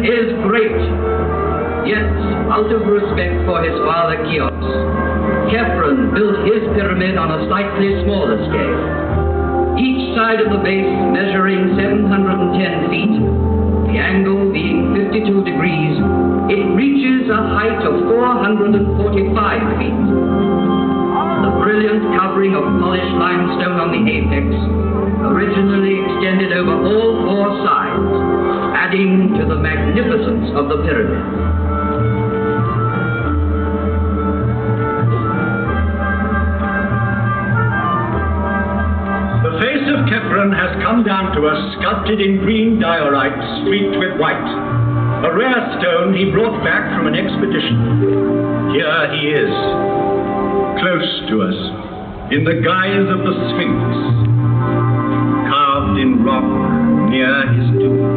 is great. Yet, out of respect for his father Cheops, Khephren built his pyramid on a slightly smaller scale. Each side of the base measuring 710 feet, the angle being 52 degrees, it reaches a height of 445 feet. The brilliant covering of polished limestone on the apex originally extended over all four sides, adding to the magnificence of the pyramid. The face of Khephren has come down to us sculpted in green diorite streaked with white, a rare stone he brought back from an expedition. Here he is, close to us, in the guise of the Sphinx, carved in rock near his tomb.